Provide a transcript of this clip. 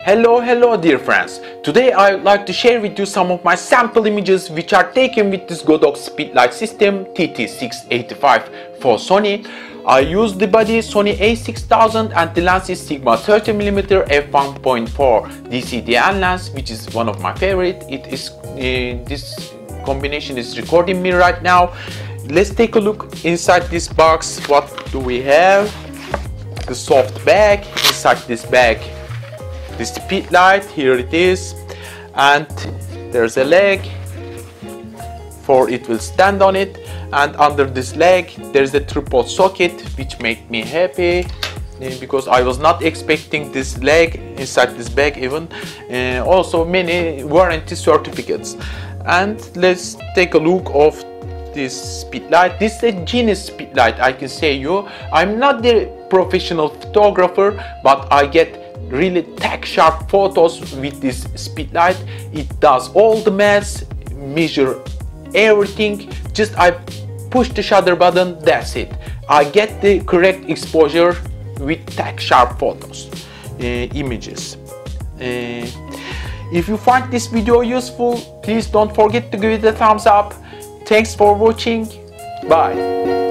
Hello dear friends. Today I would like to share with you some of my sample images which are taken with this Godox Speedlight system TT685 for Sony. I use the body Sony a6000 and the lens is Sigma 30mm f1.4 DCDN lens, which is one of my favorite. It is this combination is recording me right now. Let's take a look inside this box. What do we have? The soft bag. Inside this bag, the Speedlight, here it is, and there's a leg for it will stand on it, and under this leg there's a tripod socket, which made me happy because I was not expecting this leg inside this bag even. Also many warranty certificates. And let's take a look of this Speedlight. This is a genius Speedlight, I can say you. I'm not the professional photographer, but I get really tech sharp photos with this Speedlight. It does all the maths, measure everything. Just I push the shutter button, that's it. I get the correct exposure with tech sharp photos, images. If you find this video useful, please don't forget to give it a thumbs up. Thanks for watching. Bye.